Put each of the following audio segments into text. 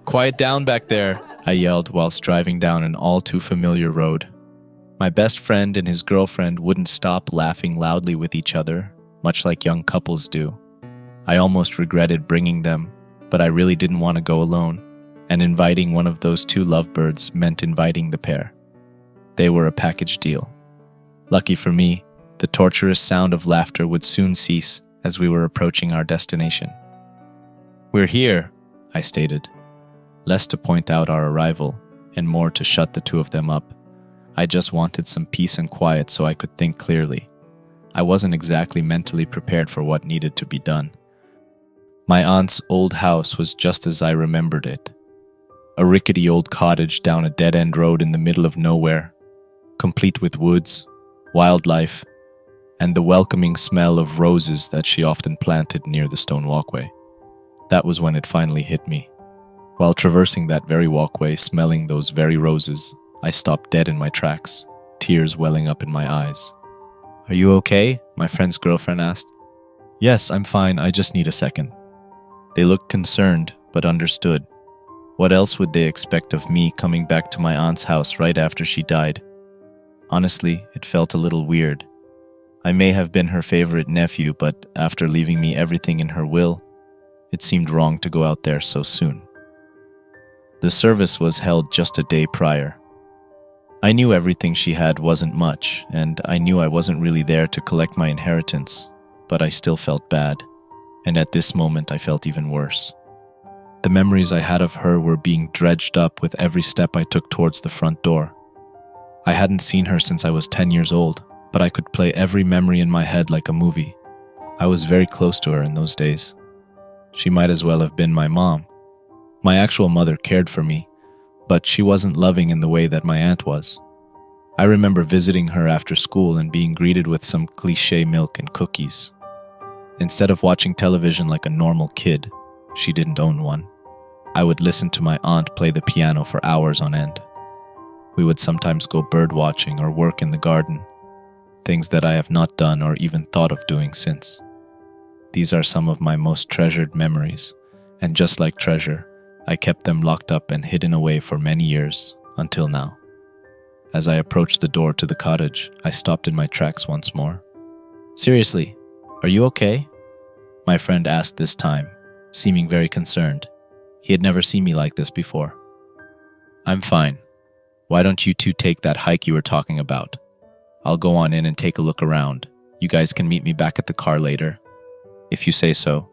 "Quiet down back there," I yelled whilst driving down an all-too-familiar road. My best friend and his girlfriend wouldn't stop laughing loudly with each other, much like young couples do. I almost regretted bringing them, but I really didn't want to go alone, and inviting one of those two lovebirds meant inviting the pair. They were a package deal. Lucky for me, the torturous sound of laughter would soon cease as we were approaching our destination. "We're here," I stated, less to point out our arrival and more to shut the two of them up. I just wanted some peace and quiet so I could think clearly. I wasn't exactly mentally prepared for what needed to be done. My aunt's old house was just as I remembered it. A rickety old cottage down a dead-end road in the middle of nowhere, complete with woods, wildlife, and the welcoming smell of roses that she often planted near the stone walkway. That was when it finally hit me. While traversing that very walkway, smelling those very roses, I stopped dead in my tracks, tears welling up in my eyes. "Are you okay?" my friend's girlfriend asked. "Yes, I'm fine, I just need a second." They looked concerned, but understood. What else would they expect of me coming back to my aunt's house right after she died? Honestly, it felt a little weird. I may have been her favorite nephew, but after leaving me everything in her will, it seemed wrong to go out there so soon. The service was held just a day prior. I knew everything she had wasn't much, and I knew I wasn't really there to collect my inheritance, but I still felt bad, and at this moment I felt even worse. The memories I had of her were being dredged up with every step I took towards the front door. I hadn't seen her since I was 10 years old, but I could play every memory in my head like a movie. I was very close to her in those days. She might as well have been my mom. My actual mother cared for me, but she wasn't loving in the way that my aunt was. I remember visiting her after school and being greeted with some cliché milk and cookies. Instead of watching television like a normal kid, she didn't own one. I would listen to my aunt play the piano for hours on end. We would sometimes go bird watching or work in the garden, things that I have not done or even thought of doing since. These are some of my most treasured memories, and just like treasure, I kept them locked up and hidden away for many years, until now. As I approached the door to the cottage, I stopped in my tracks once more. "Seriously, are you okay?" my friend asked this time, seeming very concerned. He had never seen me like this before. "I'm fine. Why don't you two take that hike you were talking about? I'll go on in and take a look around. You guys can meet me back at the car later, if you say so."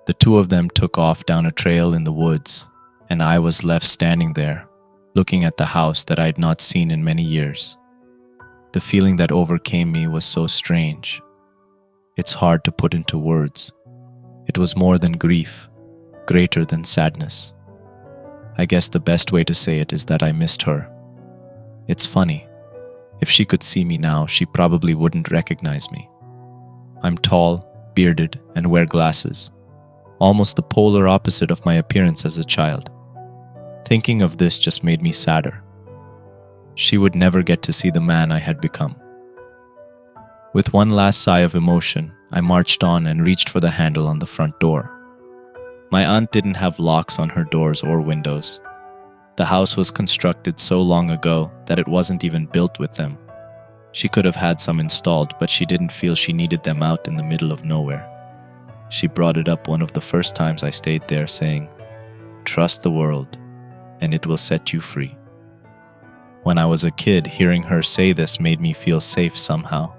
The two of them took off down a trail in the woods, and I was left standing there, looking at the house that I had not seen in many years. The feeling that overcame me was so strange. It's hard to put into words. It was more than grief, greater than sadness. I guess the best way to say it is that I missed her. It's funny. If she could see me now, she probably wouldn't recognize me. I'm tall, bearded, and wear glasses. Almost the polar opposite of my appearance as a child. Thinking of this just made me sadder. She would never get to see the man I had become. With one last sigh of emotion, I marched on and reached for the handle on the front door. My aunt didn't have locks on her doors or windows. The house was constructed so long ago that it wasn't even built with them. She could have had some installed, but she didn't feel she needed them out in the middle of nowhere. She brought it up one of the first times I stayed there, saying, "Trust the world, and it will set you free." When I was a kid, hearing her say this made me feel safe somehow.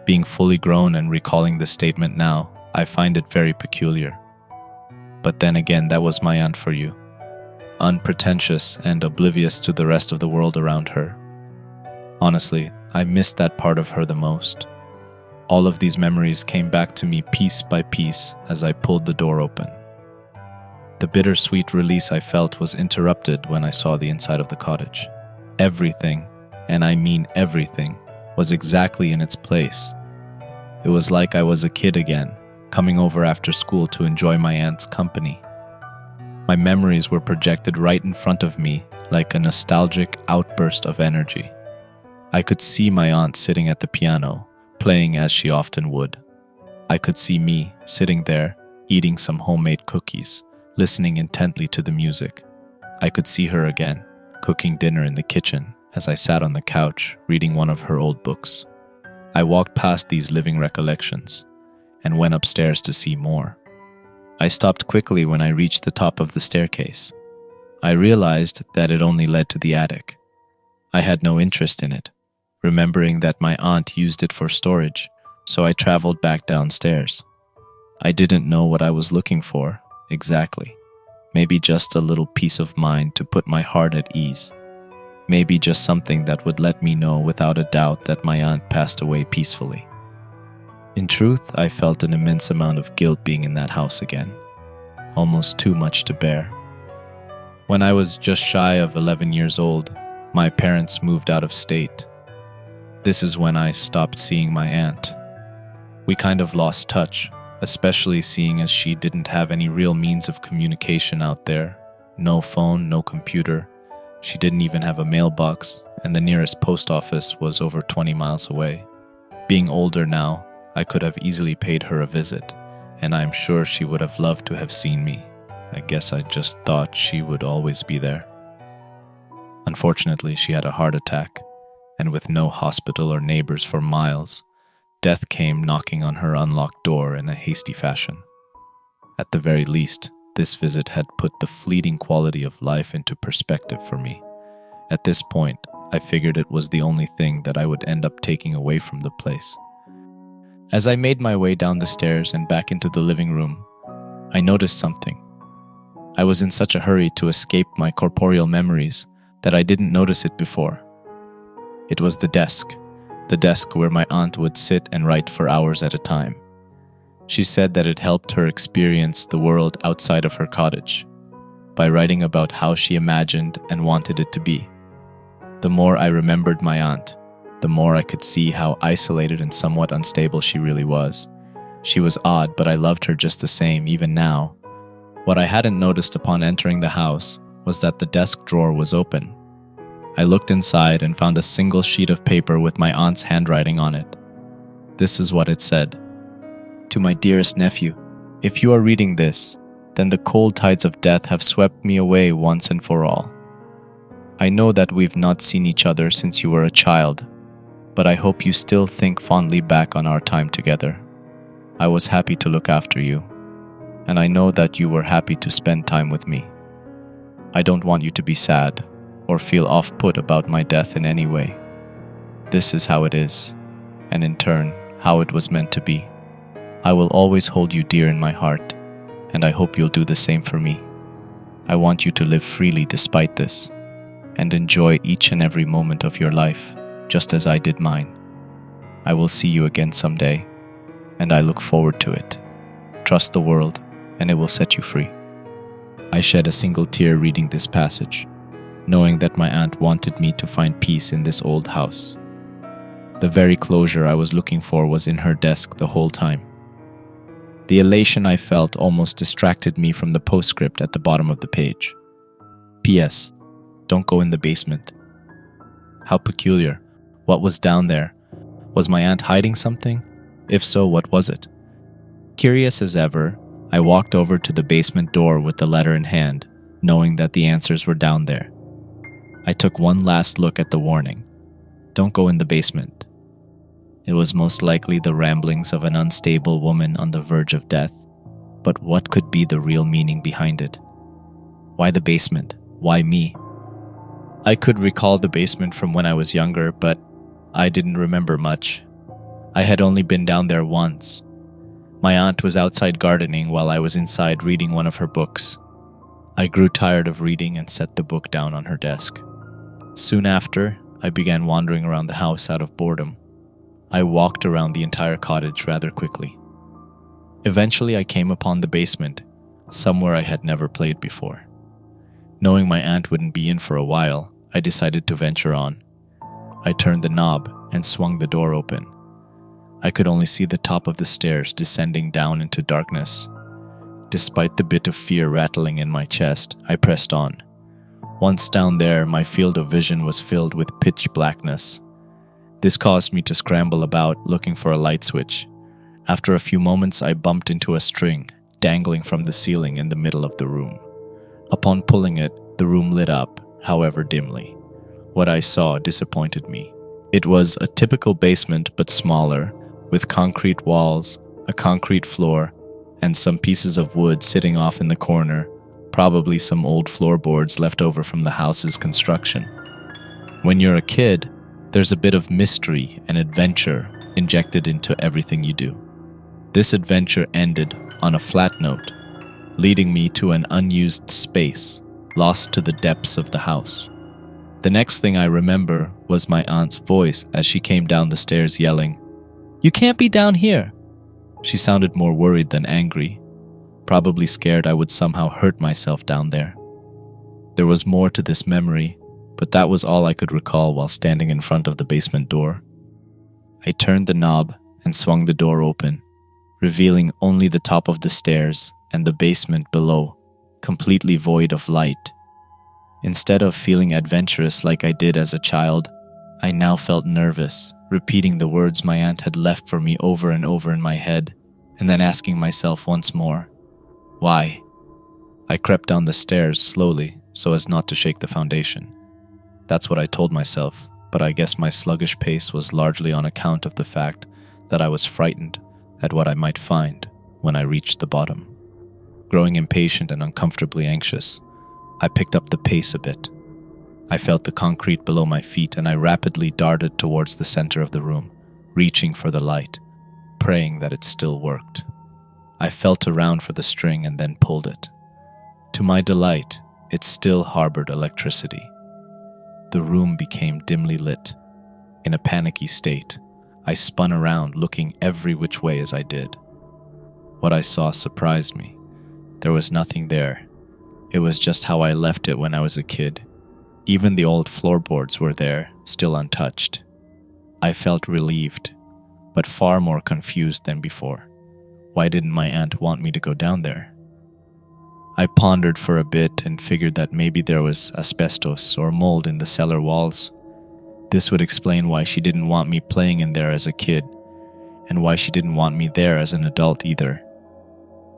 Being fully grown and recalling this statement now, I find it very peculiar. But then again, that was my aunt for you. Unpretentious and oblivious to the rest of the world around her. Honestly, I missed that part of her the most. All of these memories came back to me piece by piece as I pulled the door open. The bittersweet release I felt was interrupted when I saw the inside of the cottage. Everything, and I mean everything, was exactly in its place. It was like I was a kid again, coming over after school to enjoy my aunt's company. My memories were projected right in front of me like a nostalgic outburst of energy. I could see my aunt sitting at the piano, playing as she often would. I could see me sitting there, eating some homemade cookies, listening intently to the music. I could see her again, cooking dinner in the kitchen as I sat on the couch reading one of her old books. I walked past these living recollections and went upstairs to see more. I stopped quickly when I reached the top of the staircase. I realized that it only led to the attic. I had no interest in it, remembering that my aunt used it for storage, so I traveled back downstairs. I didn't know what I was looking for exactly. Maybe just a little peace of mind to put my heart at ease. Maybe just something that would let me know without a doubt that my aunt passed away peacefully. In truth, I felt an immense amount of guilt being in that house again, almost too much to bear. When I was just shy of 11 years old, my parents moved out of state. This is when I stopped seeing my aunt. We kind of lost touch, especially seeing as she didn't have any real means of communication out there. No phone, no computer. She didn't even have a mailbox, and the nearest post office was over 20 miles away. Being older now, I could have easily paid her a visit, and I'm sure she would have loved to have seen me. I guess I just thought she would always be there. Unfortunately, she had a heart attack, and with no hospital or neighbors for miles, death came knocking on her unlocked door in a hasty fashion. At the very least, this visit had put the fleeting quality of life into perspective for me. At this point, I figured it was the only thing that I would end up taking away from the place. As I made my way down the stairs and back into the living room, I noticed something. I was in such a hurry to escape my corporeal memories that I didn't notice it before. It was the desk where my aunt would sit and write for hours at a time. She said that it helped her experience the world outside of her cottage by writing about how she imagined and wanted it to be. The more I remembered my aunt, the more I could see how isolated and somewhat unstable she really was. She was odd, but I loved her just the same, even now. What I hadn't noticed upon entering the house was that the desk drawer was open. I looked inside and found a single sheet of paper with my aunt's handwriting on it. This is what it said. To my dearest nephew, if you are reading this, then the cold tides of death have swept me away once and for all. I know that we've not seen each other since you were a child, but I hope you still think fondly back on our time together. I was happy to look after you, and I know that you were happy to spend time with me. I don't want you to be sad or feel off-put about my death in any way. This is how it is, and in turn, how it was meant to be. I will always hold you dear in my heart, and I hope you'll do the same for me. I want you to live freely despite this, and enjoy each and every moment of your life, just as I did mine. I will see you again someday, and I look forward to it. Trust the world, and it will set you free. I shed a single tear reading this passage, knowing that my aunt wanted me to find peace in this old house. The very closure I was looking for was in her desk the whole time. The elation I felt almost distracted me from the postscript at the bottom of the page. P.S. Don't go in the basement. How peculiar. What was down there? Was my aunt hiding something? If so, what was it? Curious as ever, I walked over to the basement door with the letter in hand, knowing that the answers were down there. I took one last look at the warning. Don't go in the basement. It was most likely the ramblings of an unstable woman on the verge of death. But what could be the real meaning behind it? Why the basement? Why me? I could recall the basement from when I was younger, but I didn't remember much. I had only been down there once. My aunt was outside gardening while I was inside reading one of her books. I grew tired of reading and set the book down on her desk. Soon after, I began wandering around the house out of boredom. I walked around the entire cottage rather quickly. Eventually, I came upon the basement, somewhere I had never played before. Knowing my aunt wouldn't be in for a while, I decided to venture on. I turned the knob and swung the door open. I could only see the top of the stairs descending down into darkness. Despite the bit of fear rattling in my chest, I pressed on. Once down there, my field of vision was filled with pitch blackness. This caused me to scramble about looking for a light switch. After a few moments, I bumped into a string, dangling from the ceiling in the middle of the room. Upon pulling it, the room lit up, however dimly. What I saw disappointed me. It was a typical basement but smaller, with concrete walls, a concrete floor, and some pieces of wood sitting off in the corner, probably some old floorboards left over from the house's construction. When you're a kid, there's a bit of mystery and adventure injected into everything you do. This adventure ended on a flat note, leading me to an unused space, lost to the depths of the house. The next thing I remember was my aunt's voice as she came down the stairs yelling, "You can't be down here!" She sounded more worried than angry, probably scared I would somehow hurt myself down there. There was more to this memory, but that was all I could recall while standing in front of the basement door. I turned the knob and swung the door open, revealing only the top of the stairs and the basement below, completely void of light. Instead of feeling adventurous like I did as a child, I now felt nervous, repeating the words my aunt had left for me over and over in my head, and then asking myself once more, why? I crept down the stairs slowly so as not to shake the foundation. That's what I told myself, but I guess my sluggish pace was largely on account of the fact that I was frightened at what I might find when I reached the bottom. Growing impatient and uncomfortably anxious, I picked up the pace a bit. I felt the concrete below my feet and I rapidly darted towards the center of the room, reaching for the light, praying that it still worked. I felt around for the string and then pulled it. To my delight, it still harbored electricity. The room became dimly lit. In a panicky state, I spun around, looking every which way as I did. What I saw surprised me. There was nothing there. It was just how I left it when I was a kid. Even the old floorboards were there, still untouched. I felt relieved, but far more confused than before. Why didn't my aunt want me to go down there? I pondered for a bit and figured that maybe there was asbestos or mold in the cellar walls. This would explain why she didn't want me playing in there as a kid, and why she didn't want me there as an adult either.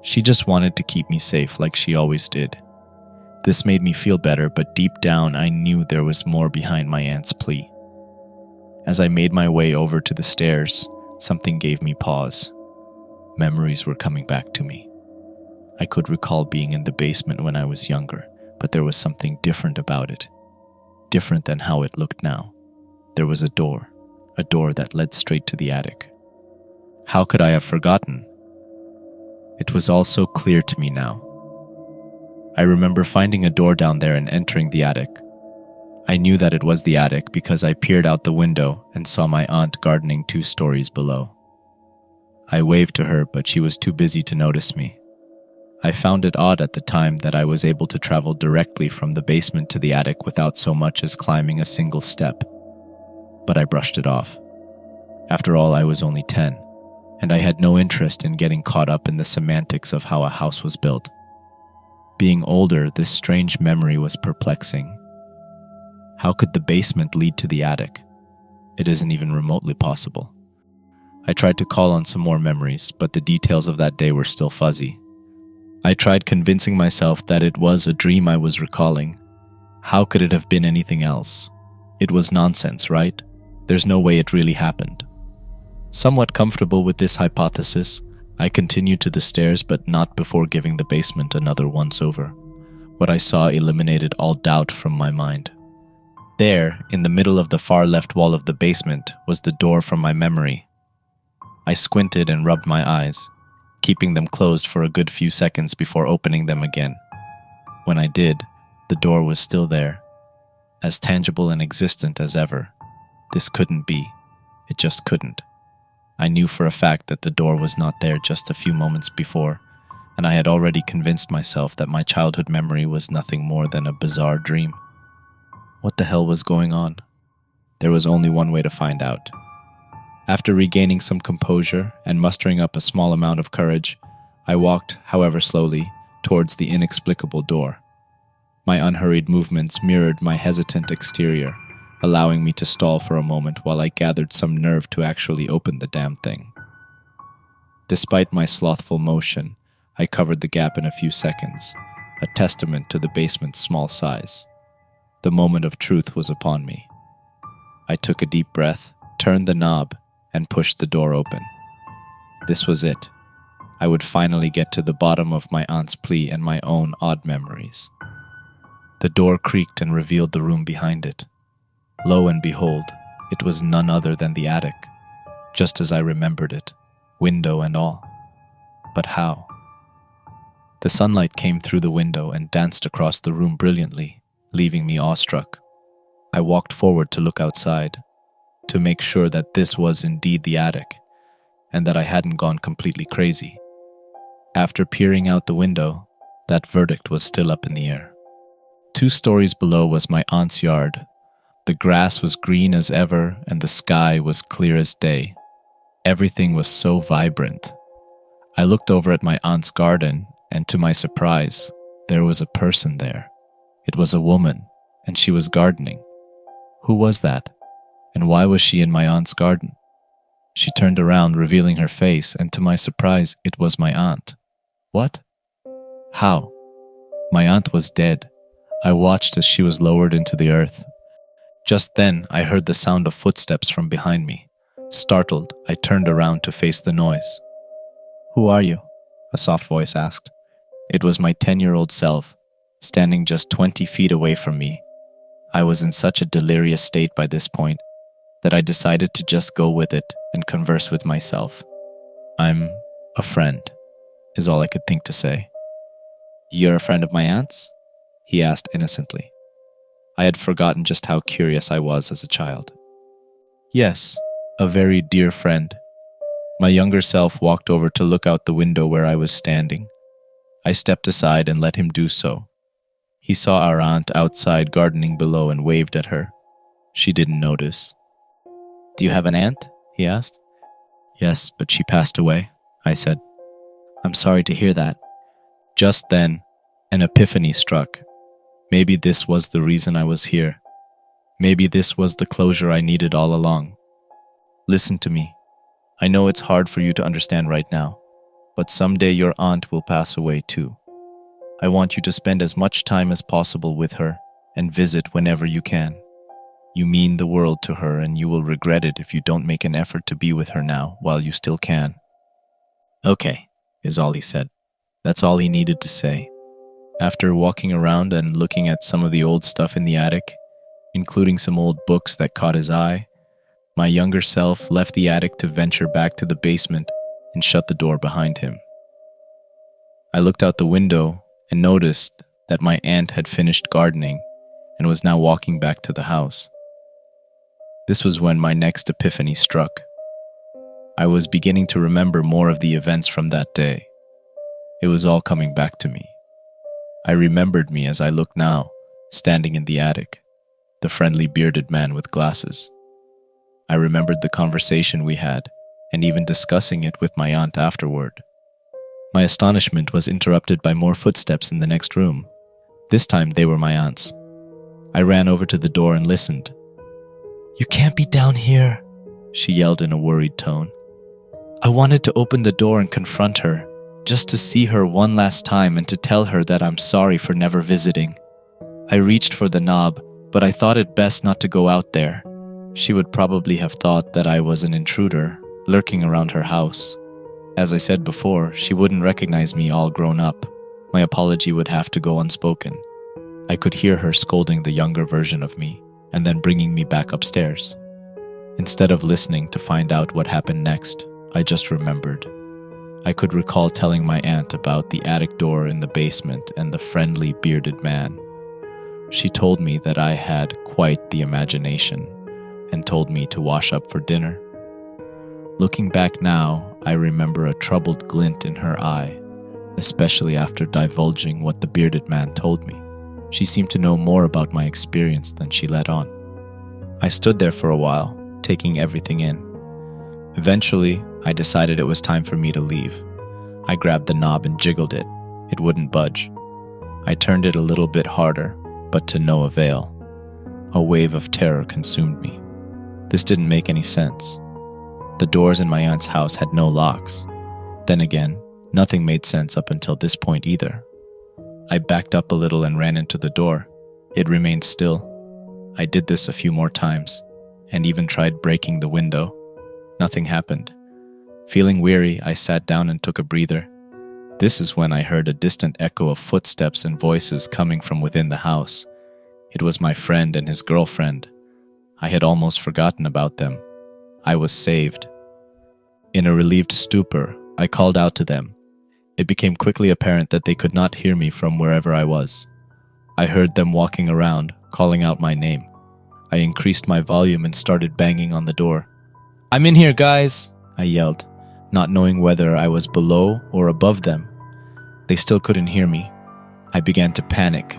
She just wanted to keep me safe like she always did. This made me feel better, but deep down I knew there was more behind my aunt's plea. As I made my way over to the stairs, something gave me pause. Memories were coming back to me. I could recall being in the basement when I was younger, but there was something different about it. Different than how it looked now. There was a door that led straight to the attic. How could I have forgotten? It was all so clear to me now. I remember finding a door down there and entering the attic. I knew that it was the attic because I peered out the window and saw my aunt gardening 2 stories below. I waved to her, but she was too busy to notice me. I found it odd at the time that I was able to travel directly from the basement to the attic without so much as climbing a single step. But I brushed it off. After all, I was only 10, and I had no interest in getting caught up in the semantics of how a house was built. Being older, this strange memory was perplexing. How could the basement lead to the attic? It isn't even remotely possible. I tried to call on some more memories, but the details of that day were still fuzzy. I tried convincing myself that it was a dream I was recalling. How could it have been anything else? It was nonsense, right? There's no way it really happened. Somewhat comfortable with this hypothesis, I continued to the stairs, but not before giving the basement another once-over. What I saw eliminated all doubt from my mind. There, in the middle of the far left wall of the basement, was the door from my memory. I squinted and rubbed my eyes, keeping them closed for a good few seconds before opening them again. When I did, the door was still there, as tangible and existent as ever. This couldn't be. It just couldn't. I knew for a fact that the door was not there just a few moments before, and I had already convinced myself that my childhood memory was nothing more than a bizarre dream. What the hell was going on? There was only one way to find out. After regaining some composure and mustering up a small amount of courage, I walked, however slowly, towards the inexplicable door. My unhurried movements mirrored my hesitant exterior, allowing me to stall for a moment while I gathered some nerve to actually open the damn thing. Despite my slothful motion, I covered the gap in a few seconds, a testament to the basement's small size. The moment of truth was upon me. I took a deep breath, turned the knob, and pushed the door open. This was it. I would finally get to the bottom of my aunt's plea and my own odd memories. The door creaked and revealed the room behind it. Lo and behold, it was none other than the attic, just as I remembered it, window and all. But how? The sunlight came through the window and danced across the room brilliantly, leaving me awestruck. I walked forward to look outside, to make sure that this was indeed the attic, and that I hadn't gone completely crazy. After peering out the window, that verdict was still up in the air. 2 stories below was my aunt's yard. The grass was green as ever, and the sky was clear as day. Everything was so vibrant. I looked over at my aunt's garden, and to my surprise, there was a person there. It was a woman, and she was gardening. Who was that? And why was she in my aunt's garden? She turned around, revealing her face, and to my surprise, it was my aunt. What? How? My aunt was dead. I watched as she was lowered into the earth. Just then, I heard the sound of footsteps from behind me. Startled, I turned around to face the noise. "Who are you?" a soft voice asked. It was my 10-year-old self, standing just 20 feet away from me. I was in such a delirious state by this point that I decided to just go with it and converse with myself. "I'm a friend," is all I could think to say. "You're a friend of my aunt's?" he asked innocently. I had forgotten just how curious I was as a child. "Yes, a very dear friend." My younger self walked over to look out the window where I was standing. I stepped aside and let him do so. He saw our aunt outside gardening below and waved at her. She didn't notice. "Do you have an aunt?" he asked. "Yes, but she passed away," I said. "I'm sorry to hear that." Just then, an epiphany struck. Maybe this was the reason I was here. Maybe this was the closure I needed all along. "Listen to me. I know it's hard for you to understand right now, but someday your aunt will pass away too. I want you to spend as much time as possible with her and visit whenever you can. You mean the world to her, and you will regret it if you don't make an effort to be with her now while you still can." "Okay," is all he said. That's all he needed to say. After walking around and looking at some of the old stuff in the attic, including some old books that caught his eye, my younger self left the attic to venture back to the basement and shut the door behind him. I looked out the window and noticed that my aunt had finished gardening and was now walking back to the house. This was when my next epiphany struck. I was beginning to remember more of the events from that day. It was all coming back to me. I remembered me as I look now, standing in the attic, the friendly bearded man with glasses. I remembered the conversation we had, and even discussing it with my aunt afterward. My astonishment was interrupted by more footsteps in the next room. This time they were my aunt's. I ran over to the door and listened. "You can't be down here," she yelled in a worried tone. I wanted to open the door and confront her, just to see her one last time and to tell her that I'm sorry for never visiting. I reached for the knob, but I thought it best not to go out there. She would probably have thought that I was an intruder, lurking around her house. As I said before, she wouldn't recognize me all grown up. My apology would have to go unspoken. I could hear her scolding the younger version of me, and then bringing me back upstairs. Instead of listening to find out what happened next, I just remembered. I could recall telling my aunt about the attic door in the basement and the friendly bearded man. She told me that I had quite the imagination and told me to wash up for dinner. Looking back now, I remember a troubled glint in her eye, especially after divulging what the bearded man told me. She seemed to know more about my experience than she let on. I stood there for a while, taking everything in. Eventually, I decided it was time for me to leave. I grabbed the knob and jiggled it. It wouldn't budge. I turned it a little bit harder, but to no avail. A wave of terror consumed me. This didn't make any sense. The doors in my aunt's house had no locks. Then again, Nothing made sense up until this point either. I backed up a little and ran into the door. It remained still. I did this a few more times, and even tried breaking the window. Nothing happened. Feeling weary, I sat down and took a breather. This is when I heard a distant echo of footsteps and voices coming from within the house. It was my friend and his girlfriend. I had almost forgotten about them. I was saved. In a relieved stupor, I called out to them. It became quickly apparent that they could not hear me from wherever I was. I heard them walking around, calling out my name. I increased my volume and started banging on the door. "I'm in here, guys!" I yelled, not knowing whether I was below or above them. They still couldn't hear me. I began to panic.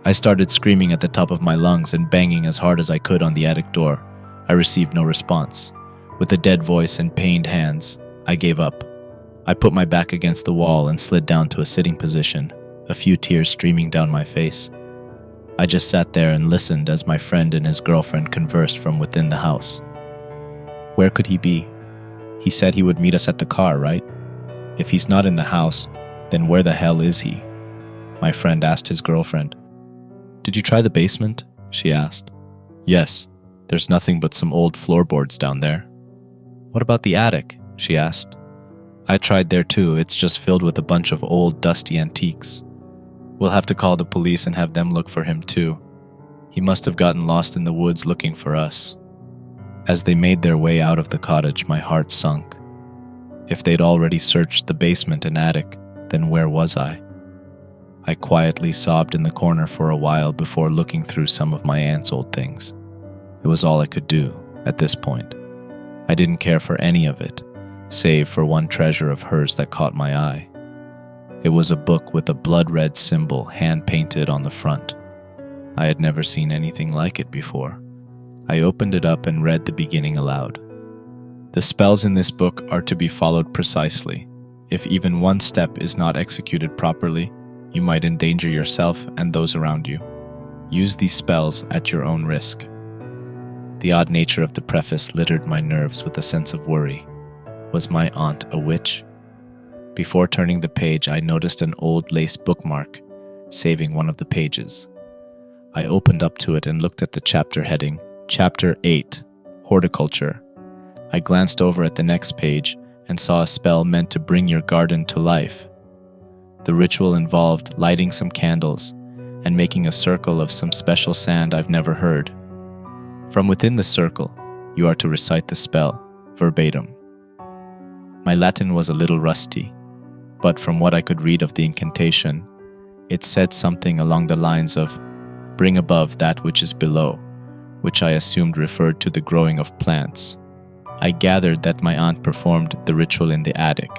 I started screaming at the top of my lungs and banging as hard as I could on the attic door. I received no response. With a dead voice and pained hands, I gave up. I put my back against the wall and slid down to a sitting position, a few tears streaming down my face. I just sat there and listened as my friend and his girlfriend conversed from within the house. Where could he be? He said he would meet us at the car, right? If he's not in the house, then where the hell is he? My friend asked his girlfriend. "Did you try the basement?" she asked. "Yes, there's nothing but some old floorboards down there." "What about the attic?" she asked. "I tried there too, it's just filled with a bunch of old, dusty antiques. We'll have to call the police and have them look for him too. He must have gotten lost in the woods looking for us." As they made their way out of the cottage, my heart sunk. If they'd already searched the basement and attic, then where was I? I quietly sobbed in the corner for a while before looking through some of my aunt's old things. It was all I could do at this point. I didn't care for any of it, save for one treasure of hers that caught my eye. It was a book with a blood-red symbol hand-painted on the front. I had never seen anything like it before. I opened it up and read the beginning aloud. "The spells in this book are to be followed precisely. If even one step is not executed properly, you might endanger yourself and those around you. Use these spells at your own risk." The odd nature of the preface littered my nerves with a sense of worry. Was my aunt a witch? Before turning the page, I noticed an old lace bookmark, saving one of the pages. I opened up to it and looked at the chapter heading, Chapter 8, Horticulture. I glanced over at the next page and saw a spell meant to bring your garden to life. The ritual involved lighting some candles and making a circle of some special sand I've never heard. From within the circle, you are to recite the spell, verbatim. My Latin was a little rusty, but from what I could read of the incantation, it said something along the lines of, "Bring above that which is below," which I assumed referred to the growing of plants. I gathered that my aunt performed the ritual in the attic,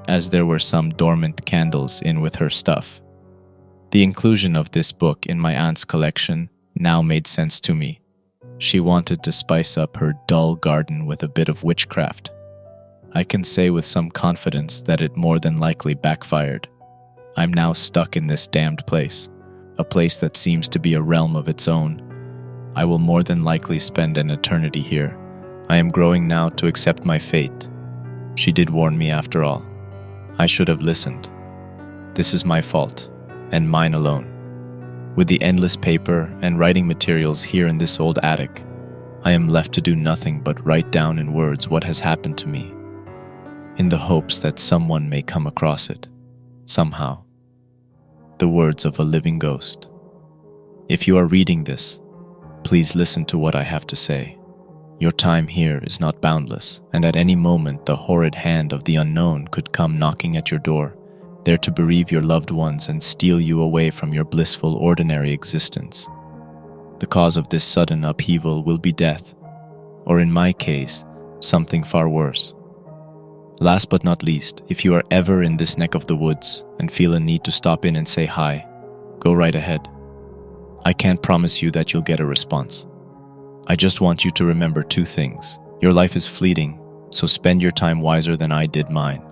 as there were some dormant candles in with her stuff. The inclusion of this book in my aunt's collection now made sense to me. She wanted to spice up her dull garden with a bit of witchcraft. I can say with some confidence that it more than likely backfired. I'm now stuck in this damned place, a place that seems to be a realm of its own. I will more than likely spend an eternity here. I am growing now to accept my fate. She did warn me after all. I should have listened. This is my fault, and mine alone. With the endless paper and writing materials here in this old attic, I am left to do nothing but write down in words what has happened to me, in the hopes that someone may come across it, somehow. The words of a living ghost. If you are reading this, please listen to what I have to say. Your time here is not boundless, and at any moment the horrid hand of the unknown could come knocking at your door, there to bereave your loved ones and steal you away from your blissful ordinary existence. The cause of this sudden upheaval will be death, or in my case, something far worse. Last but not least, if you are ever in this neck of the woods and feel a need to stop in and say hi, go right ahead. I can't promise you that you'll get a response. I just want you to remember two things. Your life is fleeting, so spend your time wiser than I did mine.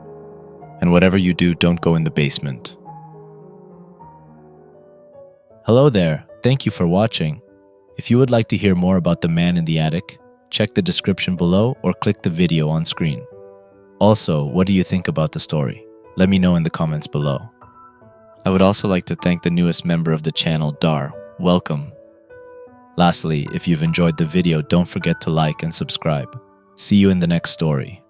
And whatever you do, don't go in the basement. Hello there, thank you for watching. If you would like to hear more about the man in the attic, check the description below or click the video on screen. Also, what do you think about the story? Let me know in the comments below. I would also like to thank the newest member of the channel, Dar. Welcome. Lastly, if you've enjoyed the video, don't forget to like and subscribe. See you in the next story.